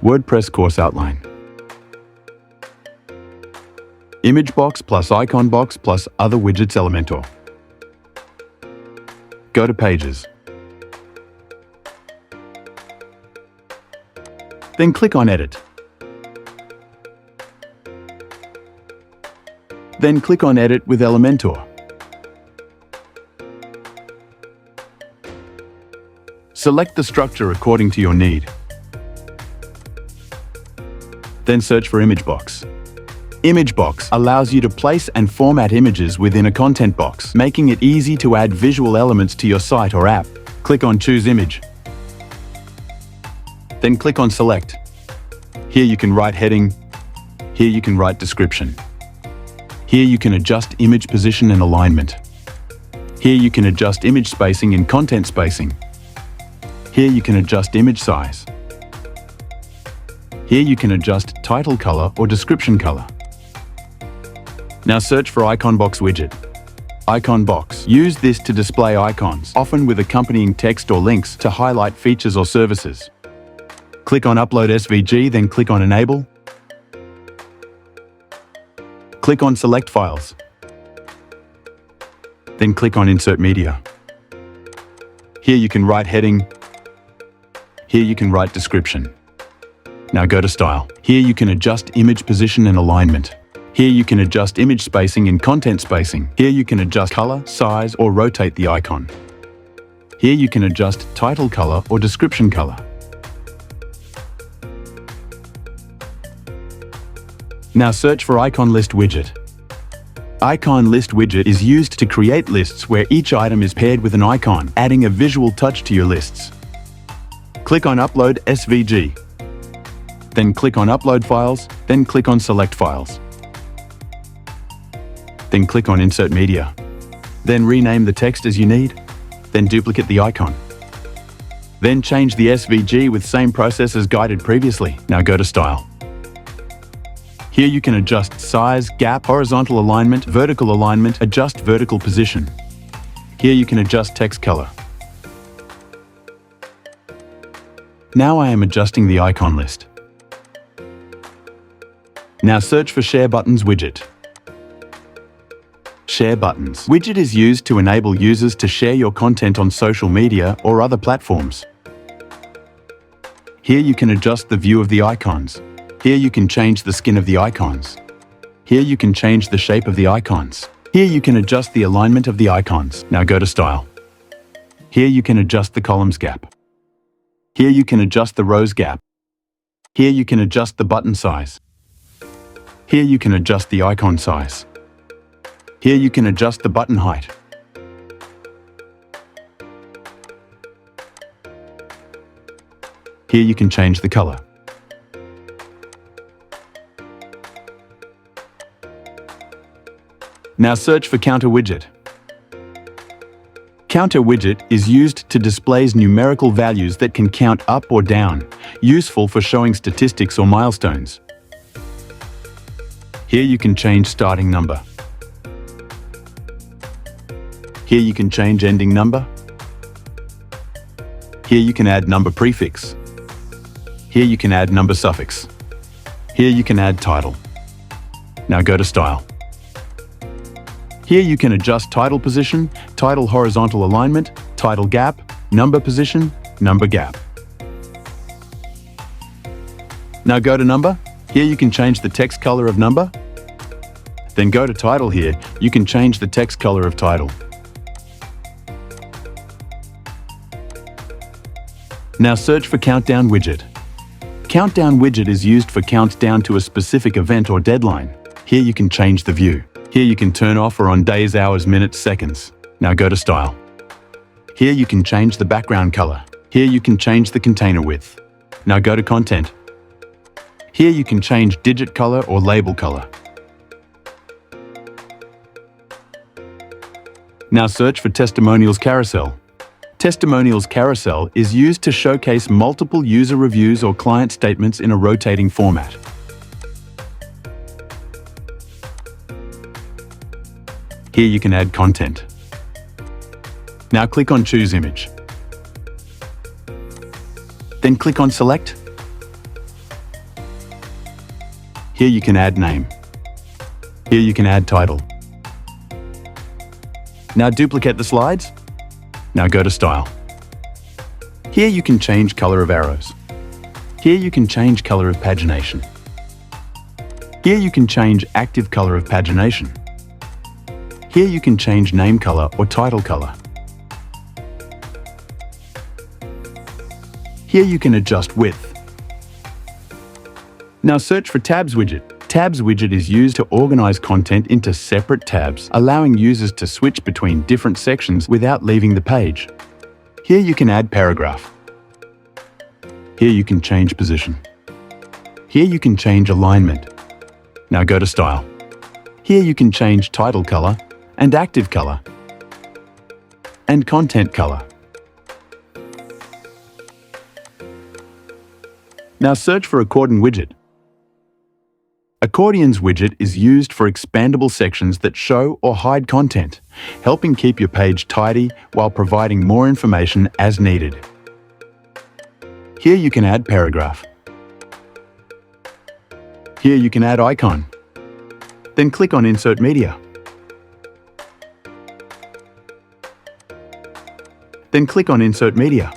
WordPress course outline. Image box plus icon box plus other widgets Elementor. Go to Pages. Then click on Edit. Then click on Edit with Elementor. Select the structure according to your need. Then search for Image box. Image box allows you to place and format images within a content box, making it easy to add visual elements to your site or app. Click on Choose Image. Then click on Select. Here you can write heading. Here you can write description. Here you can adjust image position and alignment. Here you can adjust image spacing and content spacing. Here you can adjust image size. Here you can adjust title color or description color. Now search for Icon Box widget. Icon box. Use this to display icons, often with accompanying text or links to highlight features or services. Click on Upload SVG, then click on Enable. Click on Select Files. Then click on Insert Media. Here you can write heading. Here you can write description. Now go to Style. Here you can adjust image position and alignment. Here you can adjust image spacing and content spacing. Here you can adjust color, size, or rotate the icon. Here you can adjust title color or description color. Now search for Icon List widget. Icon List widget is used to create lists where each item is paired with an icon, adding a visual touch to your lists. Click on Upload SVG. Then click on Upload Files, then click on Select Files. Then click on Insert Media. Then rename the text as you need. Then duplicate the icon. Then change the SVG with same process as guided previously. Now go to Style. Here you can adjust size, gap, horizontal alignment, vertical alignment, adjust vertical position. Here you can adjust text color. Now I am adjusting the icon list. Now search for Share Buttons widget. Share Buttons widget is used to enable users to share your content on social media or other platforms. Here you can adjust the view of the icons. Here you can change the skin of the icons. Here you can change the shape of the icons. Here you can adjust the alignment of the icons. Now go to Style. Here you can adjust the columns gap. Here you can adjust the rows gap. Here you can adjust the button size. Here you can adjust the icon size. Here you can adjust the button height. Here you can change the color. Now search for Counter widget. Counter widget is used to display numerical values that can count up or down, useful for showing statistics or milestones. Here you can change starting number. Here you can change ending number. Here you can add number prefix. Here you can add number suffix. Here you can add title. Now go to Style. Here you can adjust title position, title horizontal alignment, title gap, number position, number gap. Now go to Number. Here you can change the text color of number. Then go to Title. Here you can change the text color of title. Now search for Countdown widget. Countdown widget is used for countdown to a specific event or deadline. Here you can change the view. Here you can turn off or on days, hours, minutes, seconds. Now go to Style. Here you can change the background color. Here you can change the container width. Now go to Content. Here you can change digit color or label color. Now search for Testimonials carousel. Testimonials carousel is used to showcase multiple user reviews or client statements in a rotating format. Here you can add content. Now click on Choose Image. Then click on Select. Here you can add name. Here you can add title. Now duplicate the slides. Now go to Style. Here you can change color of arrows. Here you can change color of pagination. Here you can change active color of pagination. Here you can change name color or title color. Here you can adjust width. Now search for Tabs widget. Tabs widget is used to organize content into separate tabs, allowing users to switch between different sections without leaving the page. Here you can add paragraph. Here you can change position. Here you can change alignment. Now go to Style. Here you can change title color and active color and content color. Now search for Accordion widget. Accordion's widget is used for expandable sections that show or hide content, helping keep your page tidy while providing more information as needed. Here you can add paragraph. Here you can add icon. Then click on Insert Media. Then click on Insert Media.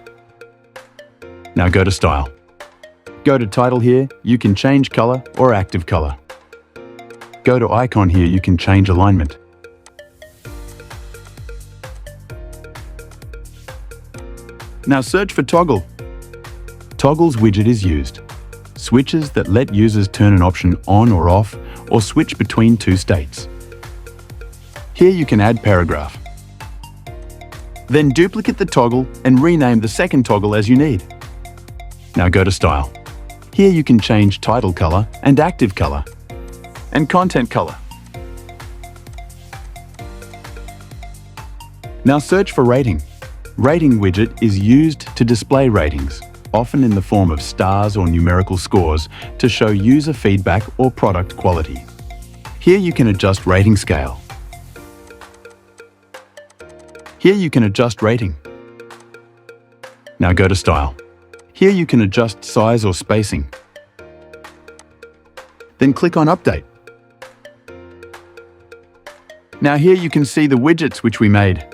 Now go to Style. Go to Title here, you can change color or active color. Go to Icon here, you can change alignment. Now search for Toggle. Toggle's widget is used. Switches that let users turn an option on or off or switch between two states. Here you can add paragraph. Then duplicate the toggle and rename the second toggle as you need. Now go to Style. Here you can change title color and active color and content color. Now search for Rating. Rating widget is used to display ratings, often in the form of stars or numerical scores to show user feedback or product quality. Here you can adjust rating scale. Here you can adjust rating. Now go to Style. Here you can adjust size or spacing. Then click on Update. Now here you can see the widgets which we made.